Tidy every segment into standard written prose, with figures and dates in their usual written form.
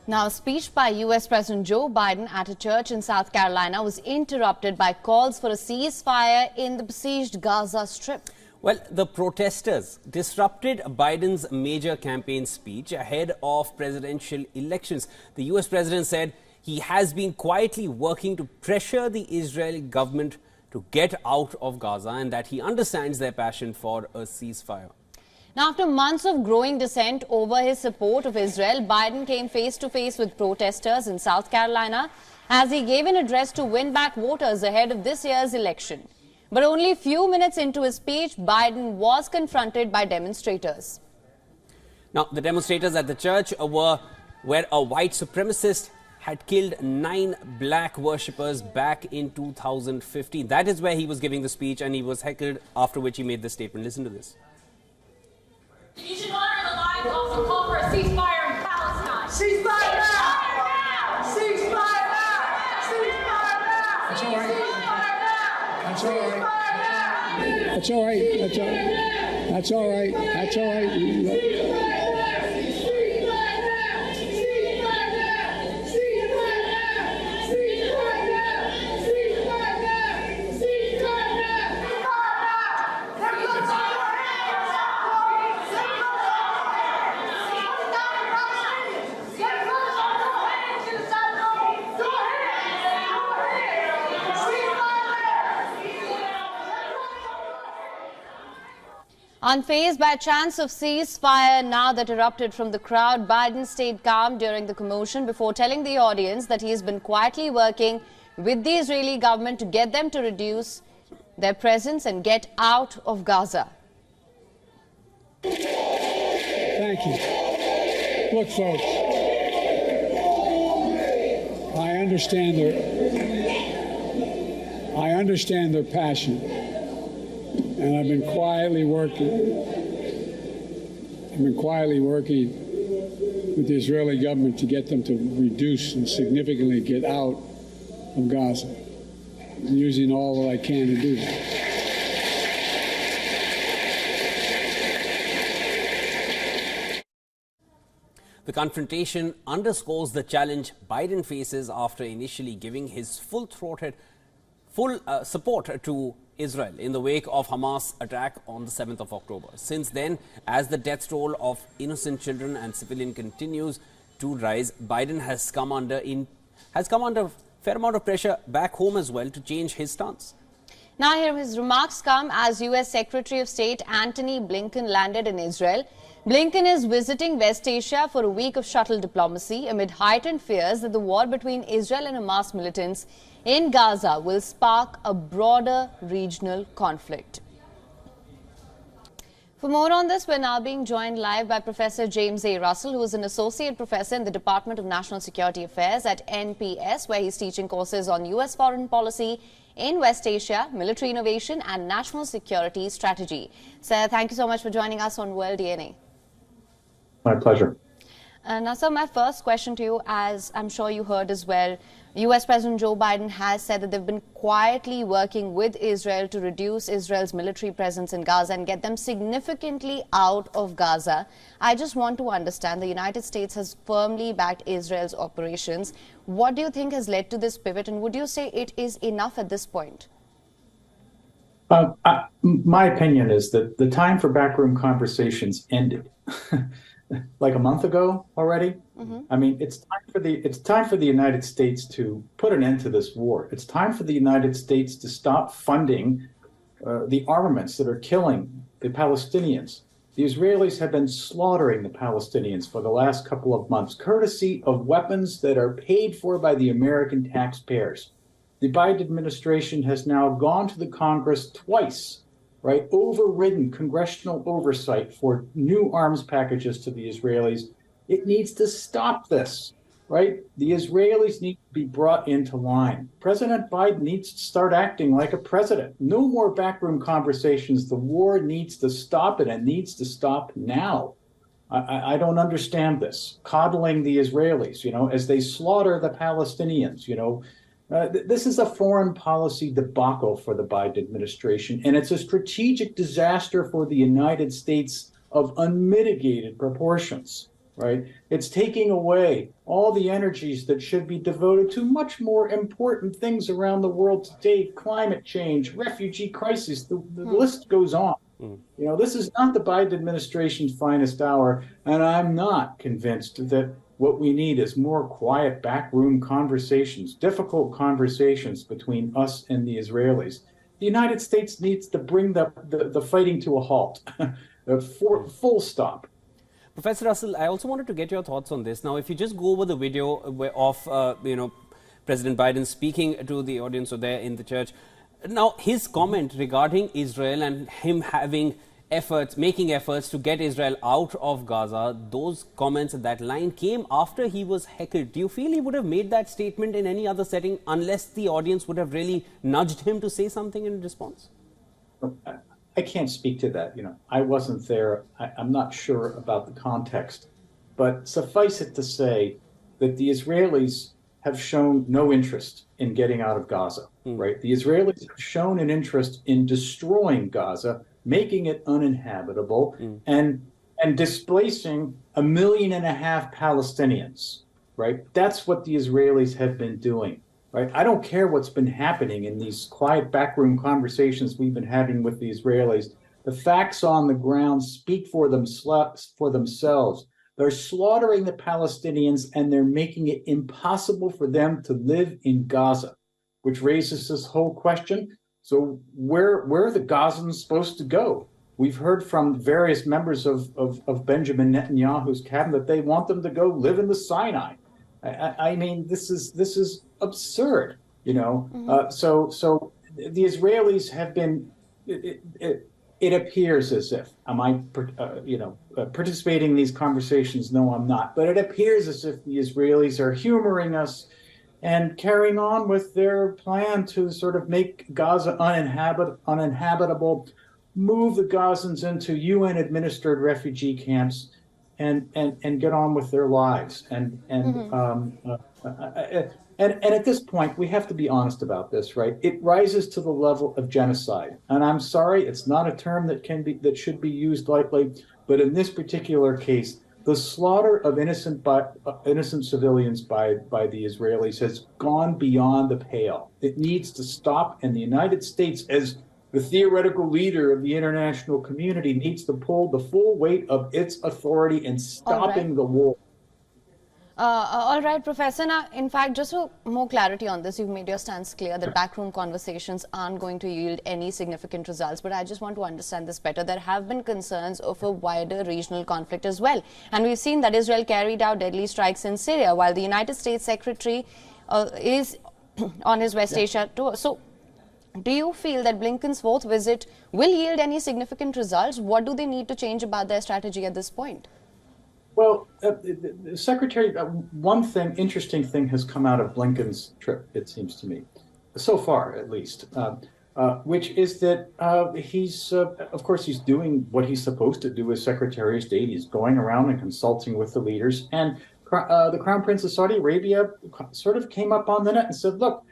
Now, a speech by U.S. President Joe Biden at a church in South Carolina was interrupted by calls for a ceasefire in the besieged Gaza Strip. Well, the protesters disrupted Biden's major campaign speech ahead of presidential elections. The U.S. president said he has been quietly working to pressure the Israeli government to get out of Gaza and that he understands their passion for a ceasefire. Now, after months of growing dissent over his support of Israel, Biden came face-to-face with protesters in South Carolina as he gave an address to win back voters ahead of this year's election. But only a few minutes into his speech, Biden was confronted by demonstrators. Now, the demonstrators at the church were where a white supremacist had killed 9 black worshippers back in 2015. That is where he was giving the speech and he was heckled, after which he made this statement. Listen to this. You should honor the lives also call for a ceasefire in Palestine. Ceasefire now! Ceasefire now! Ceasefire now! That's all right. That's all right. That's all right. That's all right. That's all right. Unfazed by chants of ceasefire now that erupted from the crowd, Biden stayed calm during the commotion before telling the audience that he has been quietly working with the Israeli government to get them to reduce their presence and get out of Gaza. Thank you. Look, folks, I understand their passion. And I've been quietly working with the Israeli government to get them to reduce and significantly get out of Gaza. I'm using all that I can to do that. The confrontation underscores the challenge Biden faces after initially giving his full support to Israel in the wake of Hamas attack on the 7th of October. Since then, as the death toll of innocent children and civilians continues to rise, Biden has come under a fair amount of pressure back home as well to change his stance. Now here his remarks come as U.S. Secretary of State Antony Blinken landed in Israel. Blinken is visiting West Asia for a week of shuttle diplomacy amid heightened fears that the war between Israel and Hamas militants in Gaza will spark a broader regional conflict. For more on this, we're now being joined live by Professor James A. Russell, who is an associate professor in the Department of National Security Affairs at NPS, where he's teaching courses on U.S. foreign policy in West Asia, military innovation and national security strategy. Sir, thank you so much for joining us on World DNA. My pleasure. Now, sir, my first question to you, as I'm sure you heard as well, U.S. President Joe Biden has said that they've been quietly working with Israel to reduce Israel's military presence in Gaza and get them significantly out of Gaza. I just want to understand, the United States has firmly backed Israel's operations. What do you think has led to this pivot, and would you say it is enough at this point? My opinion is that the time for backroom conversations ended like a month ago already. Mm-hmm. I mean, it's time for the United States to put an end to this war. It's time for the United States to stop funding the armaments that are killing the Palestinians. The Israelis have been slaughtering the Palestinians for the last couple of months, courtesy of weapons that are paid for by the American taxpayers. The Biden administration has now gone to the Congress twice, right, overridden congressional oversight for new arms packages to the Israelis. It needs to stop this, right? The Israelis need to be brought into line. President Biden needs to start acting like a president. No more backroom conversations. The war needs to stop, and it needs to stop now. I don't understand this. Coddling the Israelis, as they slaughter the Palestinians, this is a foreign policy debacle for the Biden administration, and it's a strategic disaster for the United States of unmitigated proportions. right? It's taking away all the energies that should be devoted to much more important things around the world today: climate change, refugee crisis, the list goes on. You know, this is not the Biden administration's finest hour, and I'm not convinced that what we need is more quiet backroom conversations, difficult conversations between us and the Israelis. The United States needs to bring the fighting to a halt, full stop. Professor Russell, I also wanted to get your thoughts on this. Now, if you just go over the video of, President Biden speaking to the audience there in the church. Now, his comment regarding Israel and him making efforts to get Israel out of Gaza, those comments, that line came after he was heckled. Do you feel he would have made that statement in any other setting unless the audience would have really nudged him to say something in response? I can't speak to that. You know, I wasn't there. I'm not sure about the context, but suffice it to say that the Israelis have shown no interest in getting out of Gaza, right? The Israelis have shown an interest in destroying Gaza, making it uninhabitable, and displacing 1.5 million Palestinians, right? That's what the Israelis have been doing, right? I don't care what's been happening in these quiet backroom conversations we've been having with the Israelis. The facts on the ground speak for themselves. They're slaughtering the Palestinians, and they're making it impossible for them to live in Gaza, which raises this whole question. So where are the Gazans supposed to go? We've heard from various members of Benjamin Netanyahu's cabinet that they want them to go live in the Sinai. I mean, this is absurd, you know. So the Israelis have been. It appears as if, am I, participating in these conversations? No, I'm not. But it appears as if the Israelis are humoring us and carrying on with their plan to sort of make Gaza uninhabitable, move the Gazans into UN-administered refugee camps, and get on with their lives. And at this point, we have to be honest about this, right? It rises to the level of genocide. And I'm sorry, it's not a term that should be used lightly, but in this particular case, the slaughter of innocent civilians by the Israelis has gone beyond the pale. It needs to stop, and the United States, as the theoretical leader of the international community, needs to pull the full weight of its authority in stopping the war. All right, Professor. Now, in fact, just for more clarity on this, you've made your stance clear that backroom conversations aren't going to yield any significant results. But I just want to understand this better. There have been concerns of a wider regional conflict as well. And we've seen that Israel carried out deadly strikes in Syria, while the United States Secretary is on his West Asia tour. So, do you feel that Blinken's fourth visit will yield any significant results? What do they need to change about their strategy at this point? Well, the Secretary, one interesting thing has come out of Blinken's trip, it seems to me, so far at least, which is that he's, of course, he's doing what he's supposed to do as Secretary of State. He's going around and consulting with the leaders. And the Crown Prince of Saudi Arabia sort of came up on the net and said, look,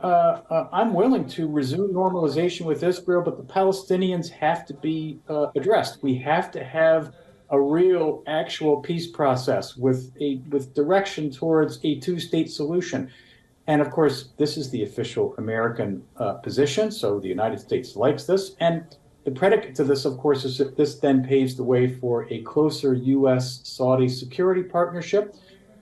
I'm willing to resume normalization with Israel, but the Palestinians have to be addressed. We have to have a real, actual peace process with direction towards a two-state solution. And of course, this is the official American position, so the United States likes this. And the predicate to this, of course, is that this then paves the way for a closer U.S.-Saudi security partnership.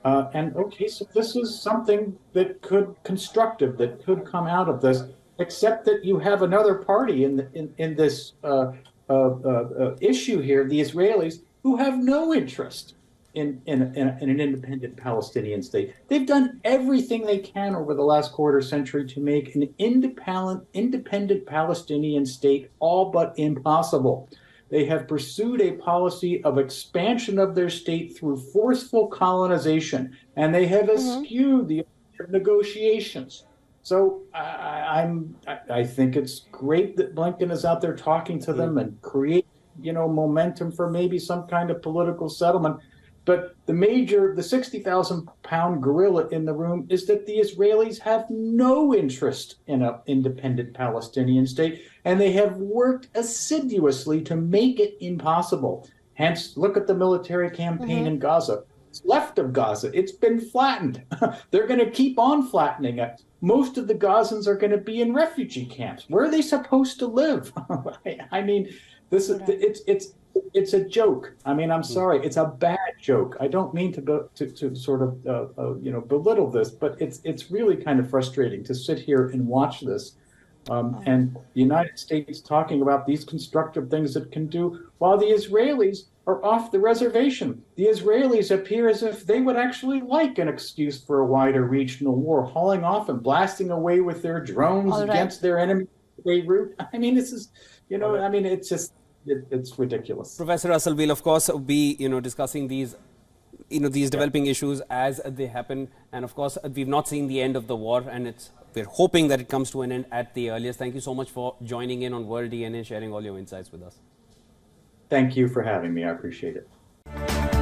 So this is something that could come out of this, except that you have another party in this issue here, the Israelis, who have no interest in an independent Palestinian state. They've done everything they can over the last quarter century to make an independent Palestinian state all but impossible. They have pursued a policy of expansion of their state through forceful colonization, and they have eschewed the negotiations. So I think it's great that Blinken is out there talking to them and create, momentum for maybe some kind of political settlement. But the 60,000-pound gorilla in the room is that the Israelis have no interest in an independent Palestinian state, and they have worked assiduously to make it impossible. Hence, look at the military campaign in Gaza. It's left of Gaza. It's been flattened. They're going to keep on flattening it. Most of the Gazans are going to be in refugee camps. Where are they supposed to live? I mean, this is it's a joke. I mean, I'm sorry, it's a bad joke. I don't mean to sort of belittle this, but it's really kind of frustrating to sit here and watch this. And the United States talking about these constructive things it can do, while the Israelis are off the reservation. The Israelis appear as if they would actually like an excuse for a wider regional war, hauling off and blasting away with their drones against their enemy Beirut. I mean, this is, I mean, it's just, it's ridiculous. Professor Russell, we'll of course be, discussing these developing issues as they happen. And of course, we've not seen the end of the war, and we're hoping that it comes to an end at the earliest. Thank you so much for joining in on World DNA, sharing all your insights with us. Thank you for having me. I appreciate it.